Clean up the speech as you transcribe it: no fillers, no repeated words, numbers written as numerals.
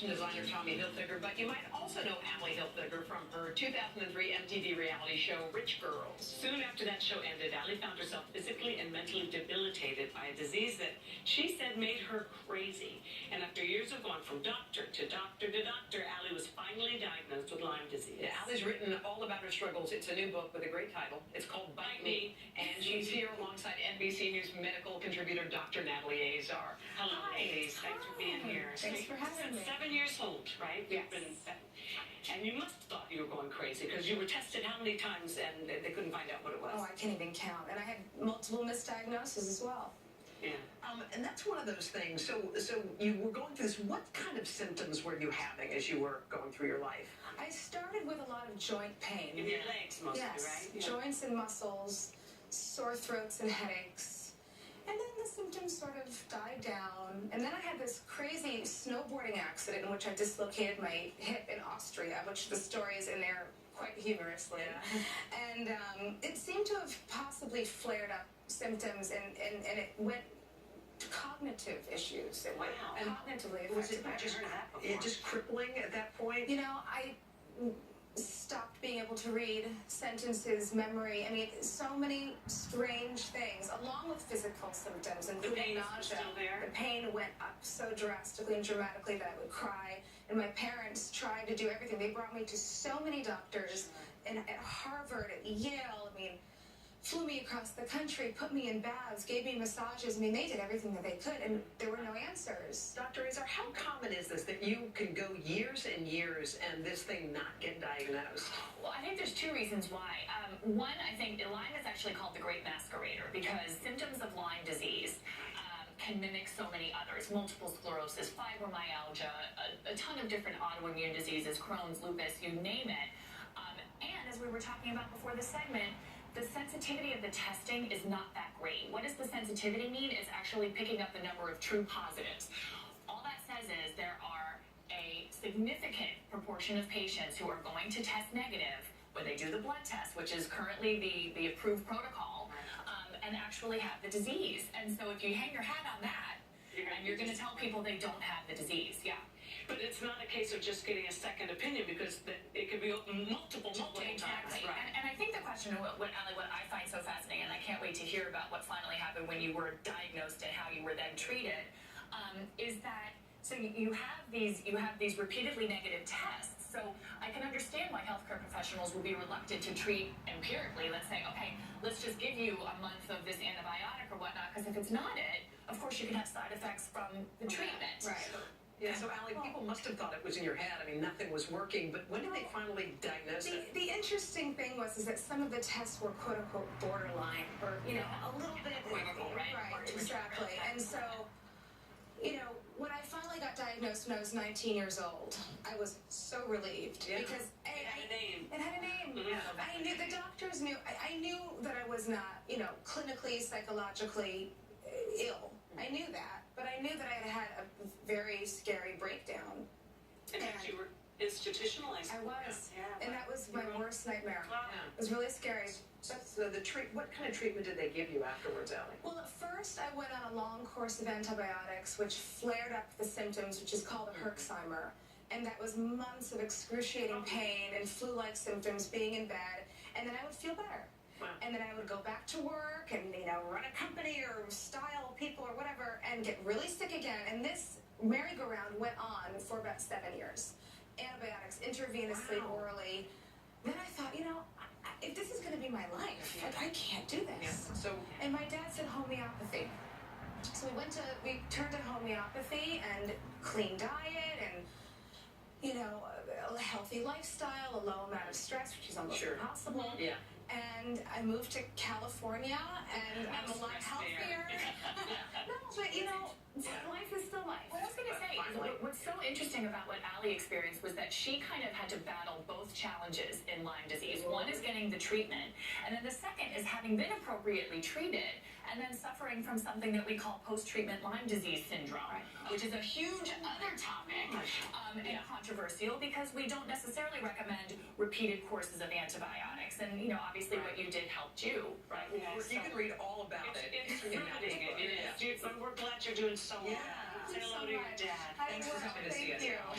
fashion designer Tommy Hilfiger, but you might also know Allie Hilfiger from her 2003 MTV reality show, Rich Girls. Soon after that show ended, Allie found herself physically and mentally debilitated by a disease that she said made her crazy. And after years of going from doctor to doctor to doctor, Allie was finally diagnosed with Lyme disease. Yeah, Allie's written all about her struggles. It's a new book with a great title. It's called Bite Me, and she's here alongside NBC News medical contributor Dr. Natalie Azar. Hello, ladies. Thanks for being here. Thanks for having me. 7 years old, right? Yes. And you must have thought you were going crazy because you were tested how many times and they couldn't find out what it was? Oh, I can't even count. And I had multiple misdiagnoses as well. Yeah. And that's one of those things. So you were going through this. What kind of symptoms were you having as you were going through your life? I started with a lot of joint pain. In your legs mostly, Yes, right? Yeah. joints and muscles, sore throats and headaches. And then the symptoms sort of died down. And then I had this crazy snowboarding accident in which I dislocated my hip in Austria, which the story is in there quite humorously. Yeah. And it seemed to have possibly flared up symptoms, and it went to cognitive issues. It went cognitively Was it affected my just, heard of that before. just crippling at that point? You know, I stopped being able to read sentences, memory. I mean, so many strange things, along with physical symptoms, The including pain is nausea. still there? The pain went up so drastically and dramatically that I would cry. And my parents tried to do everything. They brought me to so many doctors, and at Harvard, at Yale. I mean, flew me across the country, put me in baths, gave me massages. I mean, they did everything that they could, and there were no answers. Dr. Azar, how common is this that you can go years and years and this thing not get diagnosed? Well, I think there's two reasons why. One, I think Lyme is actually called the Great Masquerader because symptoms of Lyme disease can mimic so many others. Multiple sclerosis, fibromyalgia, a ton of different autoimmune diseases, Crohn's, lupus, you name it. And as we were talking about before this segment, the sensitivity of the testing is not that great. What does the sensitivity mean? It's actually picking up the number of true positives. All that says is there are a significant proportion of patients who are going to test negative when they do the blood test, which is currently the approved protocol, and actually have the disease. And so if you hang your hat on that, and you're going to tell people they don't have the disease, yeah. But it's not a case of just getting a second opinion because it could be multiple times. Exactly. Right. And I think the question, what I find so fascinating, and I can't wait to hear about what finally happened when you were diagnosed and how you were then treated, is that so you have these repeatedly negative tests. So I can understand why healthcare professionals will be reluctant to treat empirically. Let's say, okay, let's just give you a month of this antibiotic or whatnot, because if it's not it, of course you can have side effects from the treatment. Right. Yeah, so Allie, people must have thought it was in your head. I mean, nothing was working, but when did they finally diagnose it? The interesting thing was that some of the tests were quote unquote borderline, or a little bit right, exactly. And so, when I finally got diagnosed when I was 19 years old, I was so relieved because it had a name. It had a name. Yeah. I knew the doctors knew. I knew that I was not, clinically, psychologically ill. I knew that, but I knew that I had a very scary breakdown. And you were institutionalized. I was, Yeah. and that was my worst nightmare. Wow. It was really scary. So what kind of treatment did they give you afterwards, Allie? Well, at first I went on a long course of antibiotics, which flared up the symptoms, which is called a Herxheimer. And that was months of excruciating pain and flu-like symptoms, being in bed, and then I would feel better. Wow. And then I would go back to work and, run a company or style people or whatever and get really sick again. And this merry-go-round went on for about 7 years. Antibiotics, intravenously, orally. Then I thought, if this is going to be my life, I can't do this. So, And my dad said homeopathy. So we turned to homeopathy and clean diet and, a healthy lifestyle, a low amount of stress, which is almost impossible. yeah. And I moved to California, and I'm a lot healthier. No, but life is still life. What I was going to say is what's so interesting about what Allie experienced was that she kind of had to battle both challenges in Lyme disease. One is getting the treatment, and then the second is having been appropriately treated and then suffering from something that we call post-treatment Lyme disease syndrome, which is a huge other topic and controversial because we don't necessarily recommend repeated courses of antibiotics. And, obviously what you did helped you. Right. You can read all about it. It's riveting. It is. We're glad you're doing so well. Yeah. Say hello to your dad. Thanks for coming to see us. Thank you.